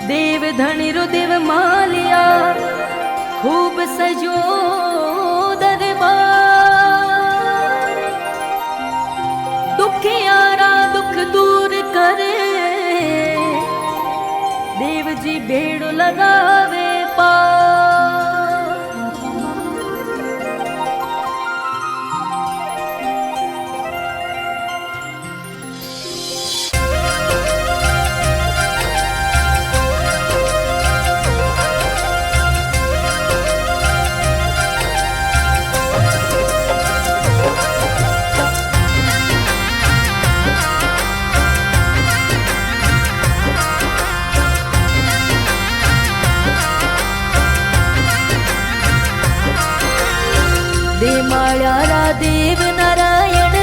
देव धनी रो देव मालिया खूब सजो दरबार। दुखियारा दुख दूर करे देव जी भेड़ो लगावे पार। दे माळ्यारा देव नारायण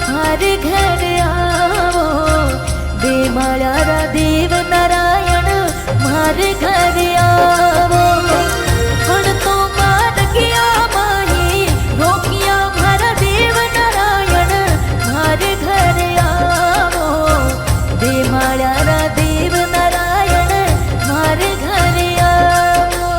हर घर आवो। दे माळ्यारा देव नारायण हर घर आवो। पण तो मार गया माही रोकिया मारा देव नारायण हर घर आवो। दे माळ्यारा देव नारायण हर घर आवो।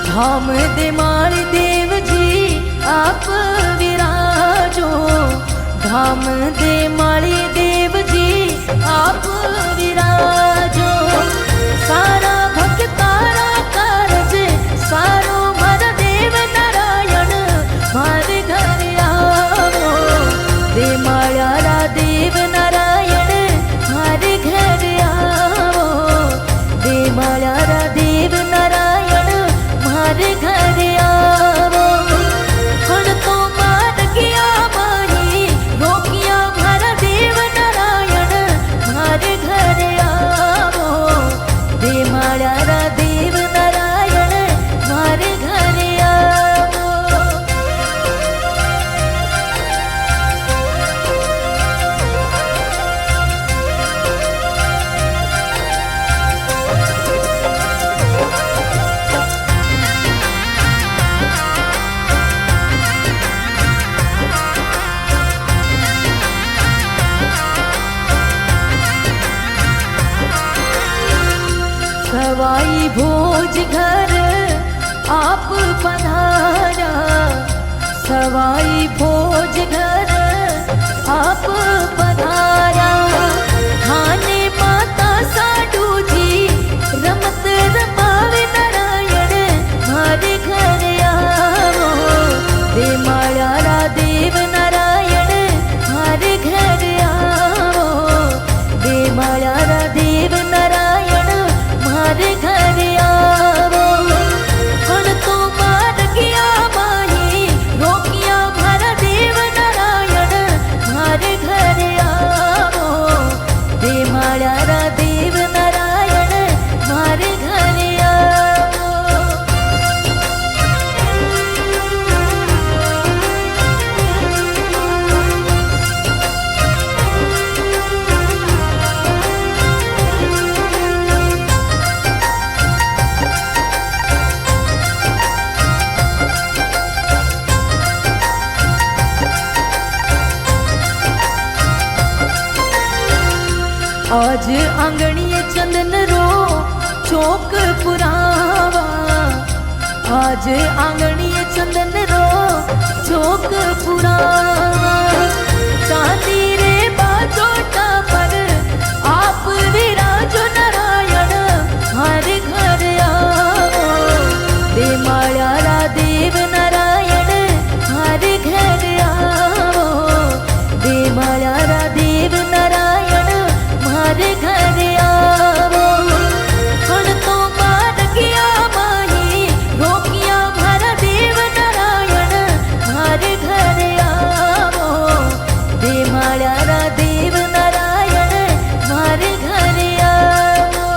धाम दे माळी देव जी आप विराजो। धाम दे माळी देव जी आप विराजो। सारा भक्तारा कारज सारो मारा देव नारायण मारे घर आवो। दे माळ्यारा देव नारायण मारे घर आवो। दे माळ्यारा देव नारायण मारे घर आवो। पण तो मार गया माही रोकिया मारा देव नारायण मारे घर आवो। दे माळ्यारा देव नारायण मारे घर आवो। सवाई भोज घर आप पधारा। सवाई भोज घर आप पधारा। खाने माता साडू जी रमत रमावे नारायण मारे घर आवो। दे माळ्यारा देव नारायण मारे घर आवो। दे माळ्यारा देव नारायण मारे घर आवो। पण तो मार गया माही रोकिया मारा देव नारायण मारे घर आवो। दे माळ्यारा देव नारायण मारे घर आवो। आज आंगणीए चंदन रो चौक पुरावा। आज आंगणीए चंदन रो चौक पुरावा। चांदी रे बाजोटा पर आप विराजो नारायण हर घर आवो। दे माळ्यारा देव नारायण हर घर आवो। दे माळ्यारा देव नारायण मारे घर आवो। पण तो मार गया माही रोकिया मारा देव नारायण मारे घर आवो। दे माळ्यारा देव नारायण मारे घर आवो।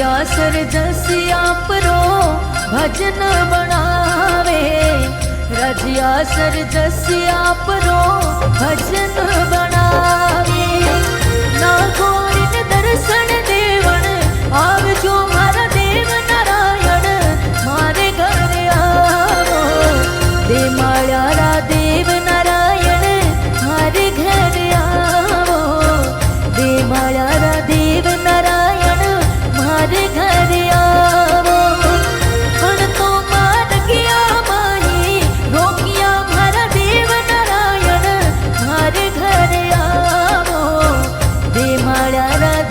રજિયા સરજસિયા પરો ભજન બનાવે રજિયા સરજસિયા પરો ભજન બનાવે ના ગોરીને દર્શન દેવણ આવજો મારા દેવ નારાયણ મારે ઘરે આવો દે માળારા દેવ નારાયણ મારે ઘરે આવો દે માળારા દેવ નારાયણ મારે ઘરે આવો પણ તો માર ગયા માહી રોકિયા મારા દેવ નારાયણ મારે ઘરે આવો દે માળારા